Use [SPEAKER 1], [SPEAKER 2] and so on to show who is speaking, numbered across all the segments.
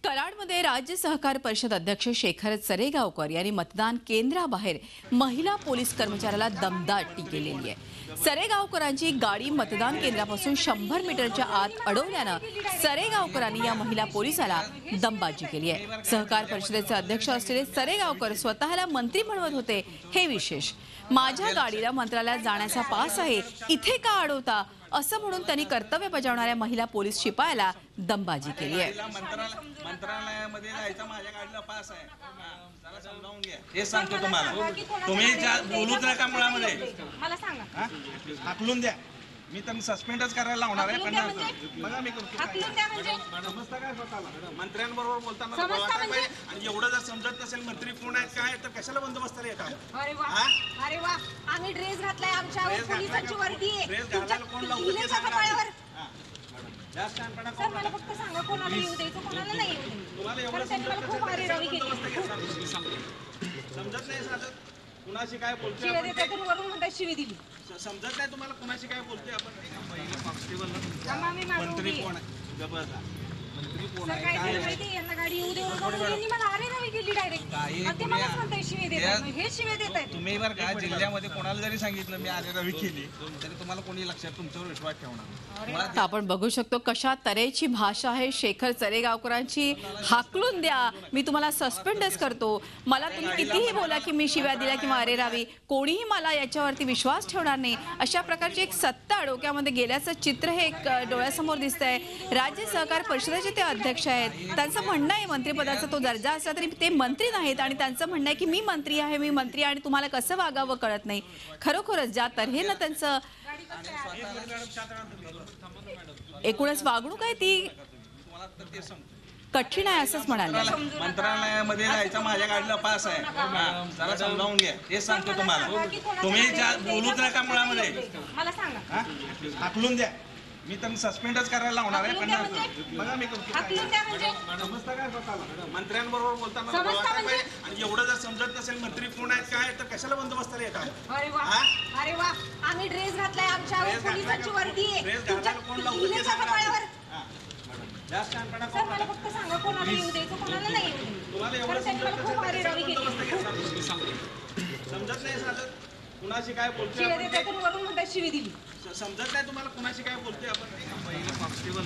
[SPEAKER 1] कराडमध्ये राज्य सहकार परिषद अध्यक्ष शेखर सरेगावकर यांनी मतदान केंद्राबाहेर महिला पोलीस कर्मचाऱ्याला दमदाटी केलेली आहे। सरेगावकरांची गाडी मतदान केंद्रापासून 100 मीटरच्या आत अडवल्यानं सरेगावकरांनी या महिला पोलिसाला दमबाजी केली आहे। सहकार परिषदेचे अध्यक्ष असलेले सरेगावकर स्वतःला मंत्री म्हणवत होते। हे विशेष, माझ्या गाडीला मंत्रालयात जाण्याचा पास आहे, इथे का अडवता असं म्हणून त्यांनी कर्तव्य बजावणाऱ्या महिला पोलीस शिपायाला दमबाजी केली आहे।
[SPEAKER 2] मंत्रालयामध्ये जायचा माझ्या गाडीला पास आहे, जरा समजावून घ्या। हे सांगतो तुम्हाला, तुम्ही बोलूच नका मुळामध्ये,
[SPEAKER 3] मला सांगा,
[SPEAKER 2] हाकलून द्या। मी तर सस्पेंडच करायला लावणार आहे। बघा मी करतो, समजता काय स्वतःला? मंत्र्यांबरोबर बोलताना बोलायला पाहिजे। आणि एवढं जर समजत नसेल मंत्री कोण आहेत काय तर कशाला बंदोबस्ताला येतात?
[SPEAKER 3] अरे वा, अरे वा, आम्ही ड्रेस घातलाय, आमच्या पोलिसांची वर्दी आहे।
[SPEAKER 2] ड्रेस घालायला कोण लावतं ते सांगा। जास्त अनपणा
[SPEAKER 3] सर मला फक्त सांगा, कोणाला येऊ द्यायचं कोणाला नाही येऊ द्यायचं?
[SPEAKER 2] तुम्हाला एवढं समजत नाही साधं कुणाशी काय बोलतोय आपण?
[SPEAKER 3] वरून म्हणता शिवी दिली,
[SPEAKER 2] समजत नाही तुम्हाला कुणाशी काय बोलतोय आपण? पहिलं कॉन्स्टेबल
[SPEAKER 3] मंत्री
[SPEAKER 2] कोण आहे? जबरदस्त मंत्री कोण आहे?
[SPEAKER 3] काय माहिती यांना गाडी येऊ देऊ नका म्हणून यांनी मला अरे रवी केली डायरेक्ट। आणि ते मलाच म्हणताय शिवी देतात, हे शिवी देतात।
[SPEAKER 2] तुम्ही बरं का जिल्ह्यामध्ये कोणाला जरी सांगितलं मी अरे रवी केली तरी तुम्हाला कोणी लक्षात तुमच्यावर विश्वास ठेवणार?
[SPEAKER 1] आपण बघू शकतो कशा तऱ्हेची भाषा आहे शेखर सरेगावकरांची। हाकलून द्या, मी तुम्हाला सस्पेंडच करतो, मला तुम्ही कितीही बोला की मी शिव्या दिल्या किंवा अरे रावी, कोणीही मला याच्यावरती विश्वास ठेवणार नाही, अशा प्रकारची एक सत्ता डोक्यामध्ये गेल्याचं चित्र हे एक डोळ्यासमोर दिसतंय। राज्य सहकार परिषदेचे ते अध्यक्ष आहेत, त्यांचं म्हणणं आहे मंत्रिपदाचा तो दर्जा असला तरी ते मंत्री नाहीत आणि त्यांचं म्हणणं आहे की मी मंत्री आहे, मी मंत्री आणि तुम्हाला कसं वागावं कळत नाही। खरोखरच ज्या तऱ्हेनं त्यांचं एकूणच वागणूक आहे ती कठीण आहे असंच म्हणाले।
[SPEAKER 2] मंत्रालयामध्ये जायचा माझ्या गाडीला पास आहे, जरा समजावून घ्या। हे सांगतो तुम्हाला, तुम्ही बोलूच नका मुळामध्ये,
[SPEAKER 3] मला सांगा,
[SPEAKER 2] हाकलून द्या। मी तर सस्पेंडच करायला लावणार आहे। बघा मी करतो, समजता काय स्वतःला? मंत्र्यांबरोबर बोलताना बोलायला पाहिजे। आणि एवढं जर समजत नसेल मंत्री कोण आहेत काय तर कशाला बंदोबस्ताला येतात?
[SPEAKER 3] अरे वा, अरे वा, आम्ही ड्रेस घातलाय, आमच्या पोलिसांची वर्दी आहे।
[SPEAKER 2] ड्रेस घालायला कोण लावतं ते सांगा। जास्त अनपणा
[SPEAKER 3] सर मला फक्त सांगा, कोणाला येऊ द्यायचं कोणाला नाही येऊ द्यायचं?
[SPEAKER 2] तुम्हाला एवढं समजत नाही साधं कुणाशी काय बोलतोय आपण?
[SPEAKER 3] वरून म्हणता शिवी दिली,
[SPEAKER 2] समजत नाही तुम्हाला कुणाशी काय बोलतोय आपण? पहिलं कॉन्स्टेबल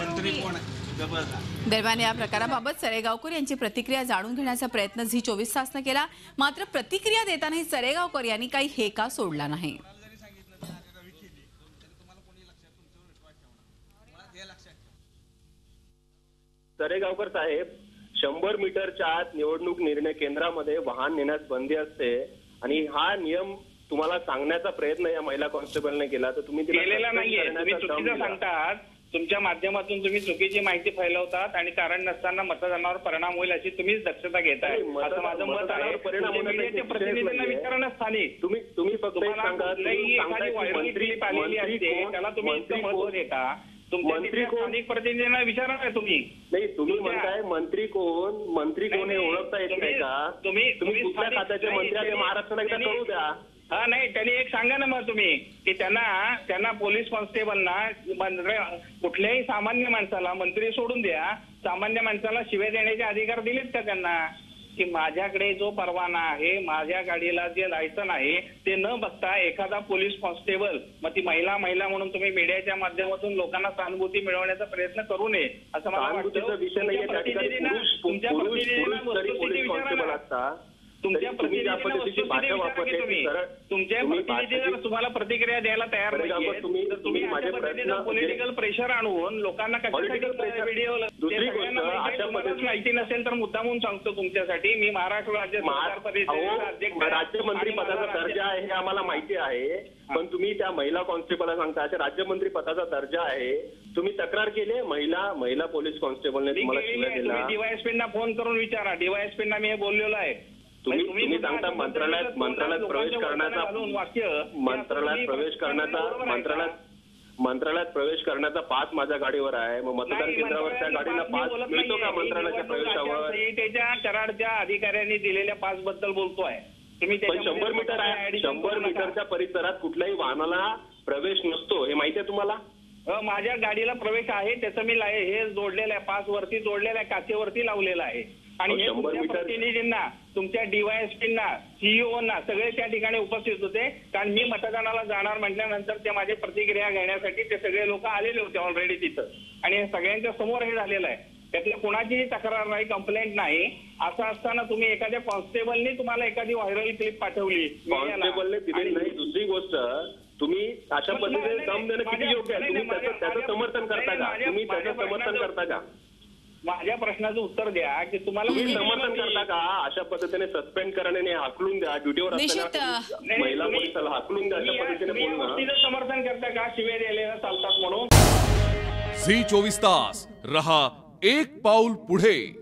[SPEAKER 2] मंत्री कोण आहे? जबरदस्त।
[SPEAKER 1] दरम्यान या प्रकाराबाबत सरेगावकर यांची प्रतिक्रिया जाणून घेण्याचा प्रयत्न झी 24 तासनं केला, मात्र प्रतिक्रिया देतानाही सरेगावकर यांनी काही हेका सोडला नाही।
[SPEAKER 4] सरेगावकर साहेब, 100 मीटरच्या आत निवडणूक निर्णय केंद्रामध्ये वाहन नेण्यास बंदी असते आणि हा नियम तुम्हाला सांगण्याचा प्रयत्न या महिला कॉन्स्टेबलने केला तर तुम्ही
[SPEAKER 5] केलेला नाहीये। तुम्ही चुकीचं सांगतात, तुमच्या माध्यमातून तुम्ही चुकीची माहिती फैलवतात आणि कारण नसताना मतदानावर परिणाम होईल अशी तुम्हीच दक्षता घेताय असं माझं मत आहे। मीडियाच्या प्रतिनिधींना विचारणं स्थानिक,
[SPEAKER 4] तुम्ही फक्त सांगा,
[SPEAKER 5] क्लिप आलेली असते त्याला तुम्ही इतकं महत्व देता, तुमच्या स्थानिक प्रतिनिधींना विचारा ना तुम्ही।
[SPEAKER 4] नाही, तुम्ही म्हणताय मंत्री कोण हे ओळखता येत नाही का? तुम्ही कुठल्या खात्याचे मंत्री आहे महाराष्ट्राला एकदा कळू द्या।
[SPEAKER 5] हा नाही, त्यांनी एक सांगा ना मग तुम्ही की त्यांना पोलीस कॉन्स्टेबलना कुठल्याही सामान्य माणसाला, मंत्री सोडून द्या, सामान्य माणसाला शिव्या देण्याचे अधिकार दिलेत का त्यांना? की माझ्याकडे जो परवाना आहे, माझ्या गाडीला जे लायसन आहे ते न बघता एखादा पोलीस कॉन्स्टेबल, मग ती महिला म्हणून तुम्ही मीडियाच्या माध्यमातून लोकांना सहानुभूती मिळवण्याचा प्रयत्न करू नये असं मला वाटतं। तुमच्या प्रतिनिधींना तुम्हाला प्रतिक्रिया द्यायला तयार नाहीये, तुम्ही पॉलिटिकल प्रेशर आणून लोकांना कशासाठी व्हिडिओ माहिती नसेल तर मुद्दामून सांगतो तुमच्यासाठी। मी महाराष्ट्र राज्य सहकार परिषदेचा
[SPEAKER 4] राज्यमंत्री पदाचा दर्जा आहे हे आम्हाला माहिती आहे, पण तुम्ही त्या महिला कॉन्स्टेबलला सांगता राज्यमंत्री पदाचा दर्जा आहे, तुम्ही तक्रार केली महिला पोलीस कॉन्स्टेबलने तुम्हाला शिव्या दिल्या?
[SPEAKER 5] डीवायएसपींना फोन करून विचारा, डीवायएसपींना मी हे बोललेलो आहे।
[SPEAKER 4] तुम्ही सांगता मंत्रालयात प्रवेश करण्याचा पास माझ्या गाडीवर आहे, मग मतदान केंद्रावर त्या गाडीला पास मिळतो का मंत्रालयाच्या प्रवेशावर?
[SPEAKER 5] त्याच्या कराडच्या अधिकाऱ्यांनी दिलेल्या पास बद्दल बोलतोय तुम्ही।
[SPEAKER 4] 100 मीटर आहे, 100 मीटरच्या परिसरात कुठल्याही वाहनाला प्रवेश नसतो हे माहिती आहे तुम्हाला?
[SPEAKER 5] माझ्या गाडीला प्रवेश आहे, त्याचं मी हे जोडलेलं आहे, पास वरती जोडलेलं आहे, काचेवरती लावलेलं आहे. आणि हे
[SPEAKER 4] 100
[SPEAKER 5] तुमच्या
[SPEAKER 4] मीटर
[SPEAKER 5] प्रतिनिधींना, तुमच्या डीवायएसपींना, सीईओना सगळे त्या ठिकाणी उपस्थित होते. कारण मी मतदानाला जाणार म्हटल्यानंतर ते माझी प्रतिक्रिया घेण्यासाठी ते सगळे लोक आलेले होते ऑलरेडी तिथं. आणि हे सगळ्यांच्या समोर हे झालेलं आहे. त्यातल्या कुणाचीही तक्रार नाही, कंप्लेंट नाही. असं असताना तुम्ही एखाद्या कॉन्स्टेबलनी तुम्हाला एखादी व्हायरल क्लिप पाठवली,
[SPEAKER 4] कॉन्स्टेबलने दिली नाही. दुसरी गोष्ट, तुम्ही अशा पद्धतीने दम देणं किती योग्य आहे? तुम्ही त्याचं समर्थन करता का? तुम्ही त्याचं समर्थन करता का?
[SPEAKER 5] माझ्या प्रश्नाचं उत्तर द्या की तुम्हाला
[SPEAKER 4] तुम्ही समर्थन करता का? अशा पद्धतीने सस्पेंड करणे, हाकलून द्या, ड्युटीवर असताना महिला पोलिसाला हाकलून द्या, अशा पद्धतीने बोलणं
[SPEAKER 5] समर्थन करता का? शिवे द्यायला चालतात म्हणून.
[SPEAKER 6] झी 24 तास रहा एक पाऊल पुढे.